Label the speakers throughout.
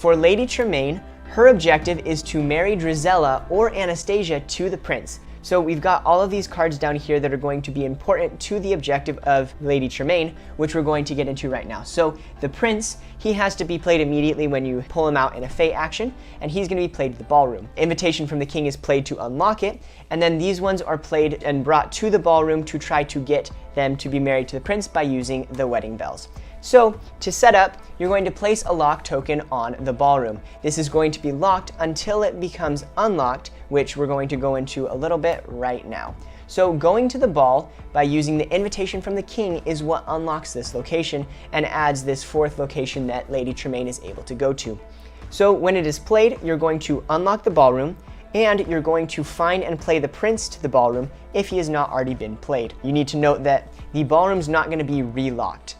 Speaker 1: For Lady Tremaine, her objective is to marry Drizella or Anastasia to the prince. So we've got all of these cards down here that are going to be important to the objective of Lady Tremaine, which we're going to get into right now. So the prince, he has to be played immediately when you pull him out in a fate action, and he's going to be played to the ballroom. Invitation from the king is played to unlock it, and then these ones are played and brought to the ballroom to try to get them to be married to the prince by using the wedding bells. So to set up, you're going to place a lock token on the ballroom. This is going to be locked until it becomes unlocked, which we're going to go into a little bit right now. So going to the ball by using the invitation from the king is what unlocks this location and adds this fourth location that Lady Tremaine is able to go to. So when it is played, you're going to unlock the ballroom, and you're going to find and play the prince to the ballroom if he has not already been played. You need to note that the ballroom's not going to be relocked.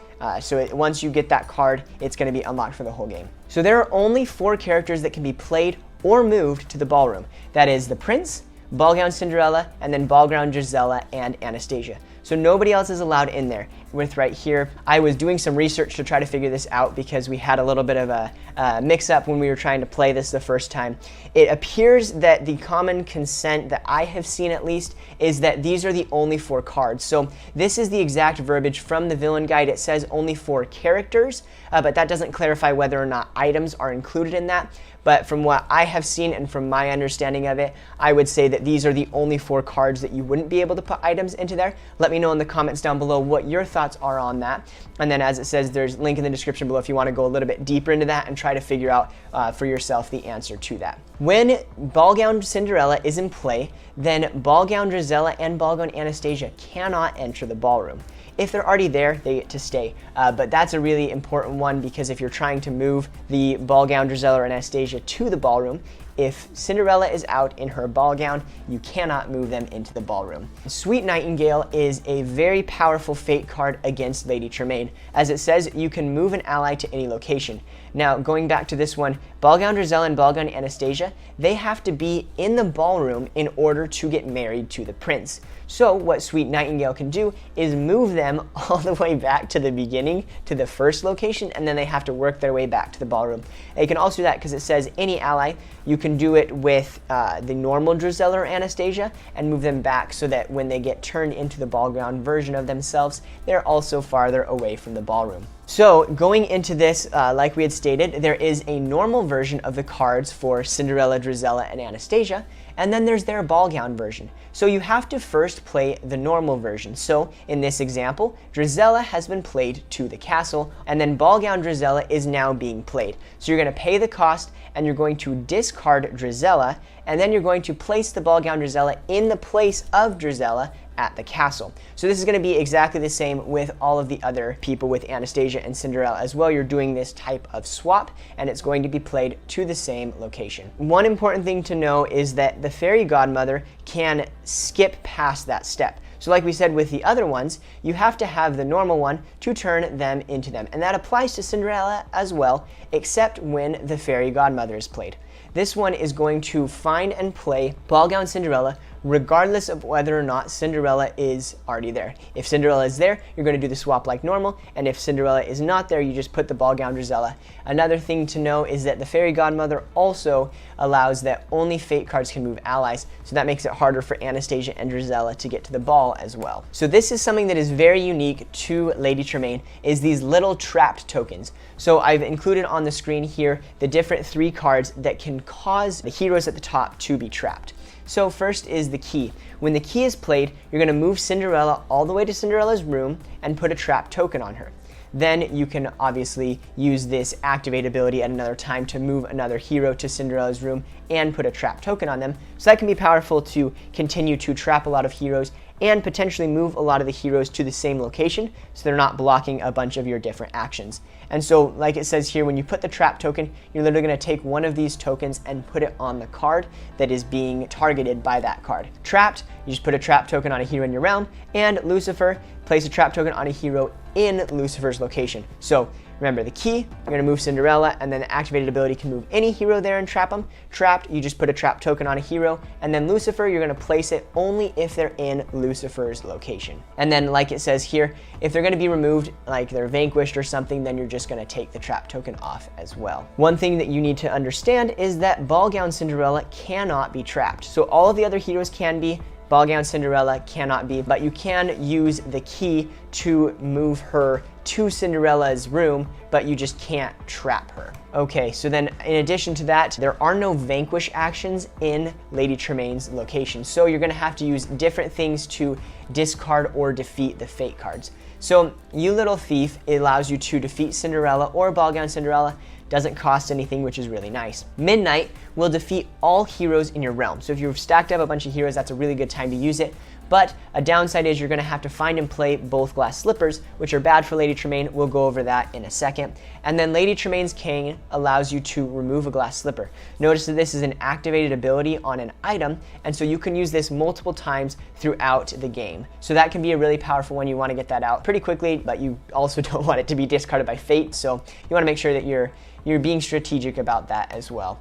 Speaker 1: Once you get that card, it's going to be unlocked for the whole game. So there are only 4 characters that can be played or moved to the ballroom. That is the prince, Ballgown Cinderella, and then Ballgown Drizella and Anastasia. So nobody else is allowed in there. With right here, I was doing some research to try to figure this out because we had a little bit of a mix-up when we were trying to play this the first time. It appears that the common consent that I have seen, at least, is that these are the only 4 cards. So this is the exact verbiage from the villain guide. It says only 4 characters, but that doesn't clarify whether or not items are included in that. But from what I have seen and from my understanding of it, I would say that these are the only 4 cards that you wouldn't be able to put items into there. Let me know in the comments down below what your thoughts are on that. And then as it says, there's a link in the description below if you want to go a little bit deeper into that and try to figure out for yourself the answer to that. When Ballgown Cinderella is in play, then Ballgown Drizella and Ballgown Anastasia cannot enter the ballroom. If they're already there, they get to stay. But that's a really important one because if you're trying to move the Ballgown Drizella or Anastasia to the ballroom, if Cinderella is out in her ball gown, you cannot move them into the ballroom. Sweet Nightingale is a very powerful fate card against Lady Tremaine. As it says, you can move an ally to any location. Now, going back to this one, Ballgown Drizella and Ballgown Anastasia, they have to be in the ballroom in order to get married to the prince. So what Sweet Nightingale can do is move them all the way back to the beginning, to the first location, and then they have to work their way back to the ballroom. And you can also do that because it says any ally. You can do it with the normal Drizella or Anastasia and move them back so that when they get turned into the ballground version of themselves, they're also farther away from the ballroom. So going into this, like we had stated, there is a normal version of the cards for Cinderella, Drizella, and Anastasia, and then there's their ball gown version. So you have to first play the normal version. So in this example, Drizella has been played to the castle, and then ball gown Drizella is now being played. So you're going to pay the cost, and you're going to discard Drizella, and then you're going to place the ball gown Drizella in the place of Drizella at the castle. So this is going to be exactly the same with all of the other people with Anastasia and Cinderella as well. You're doing this type of swap, and it's going to be played to the same location. One important thing to know is that the fairy godmother can skip past that step. So like we said with the other ones, you have to have the normal one to turn them into them. And that applies to Cinderella as well, except when the fairy godmother is played. This one is going to find and play Ballgown Cinderella regardless of whether or not Cinderella is already there. If Cinderella is there, you're going to do the swap like normal, and if Cinderella is not there, you just put the Ballgown Drizella. Another thing to know is that the fairy godmother also allows that only fate cards can move allies, so that makes it harder for Anastasia and Drizella to get to the ball as well. So this is something that is very unique to Lady Tremaine, is these little trapped tokens. So I've included on the screen here the different 3 cards that can cause the heroes at the top to be trapped. So first is the key. When the key is played, you're going to move Cinderella all the way to Cinderella's room and put a trap token on her. Then you can obviously use this activate ability at another time to move another hero to Cinderella's room and put a trap token on them. So that can be powerful to continue to trap a lot of heroes and potentially move a lot of the heroes to the same location so they're not blocking a bunch of your different actions. And so like it says here, when you put the trap token, you're literally going to take one of these tokens and put it on the card that is being targeted by that card. Trapped, you just put a trap token on a hero in your realm, and Lucifer, place a trap token on a hero in Lucifer's location. So Remember the key, you're going to move Cinderella, and then the activated ability can move any hero there and trap them. Trapped, you just put a trap token on a hero, and then Lucifer, you're going to place it only if they're in Lucifer's location. And then like it says here, if they're going to be removed, like they're vanquished or something, then you're just going to take the trap token off as well. One thing that you need to understand is that Ball Gown Cinderella cannot be trapped. So all of the other heroes can be, Ball Gown Cinderella cannot be, but you can use the key to move her to Cinderella's room, but you just can't trap her. Okay, so then in addition to that, there are no vanquish actions in Lady Tremaine's location. So you're gonna have to use different things to discard or defeat the fate cards. So You Little Thief, it allows you to defeat Cinderella or Ball Gown Cinderella. Doesn't cost anything, which is really nice. Midnight will defeat all heroes in your realm. So if you've stacked up a bunch of heroes, that's a really good time to use it. But a downside is you're gonna have to find and play both glass slippers, which are bad for Lady Tremaine. We'll go over that in a second. And then Lady Tremaine's Cane allows you to remove a glass slipper. Notice that this is an activated ability on an item, and so you can use this multiple times throughout the game. So that can be a really powerful one. You wanna get that out pretty quickly, but you also don't want it to be discarded by fate. So you wanna make sure that you're being strategic about that as well.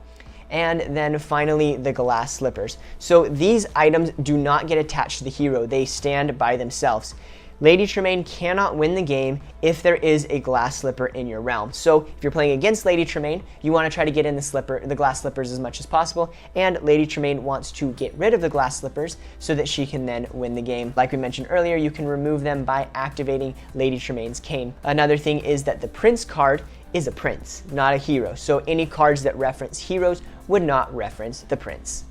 Speaker 1: And then finally, the glass slippers. So these items do not get attached to the hero. They stand by themselves. Lady Tremaine cannot win the game if there is a glass slipper in your realm. So if you're playing against Lady Tremaine, you want to try to get in the glass slippers as much as possible, and Lady Tremaine wants to get rid of the glass slippers so that she can then win the game. Like we mentioned earlier, you can remove them by activating Lady Tremaine's Cane. Another thing is that the Prince card is a prince, not a hero. So any cards that reference heroes would not reference the prince.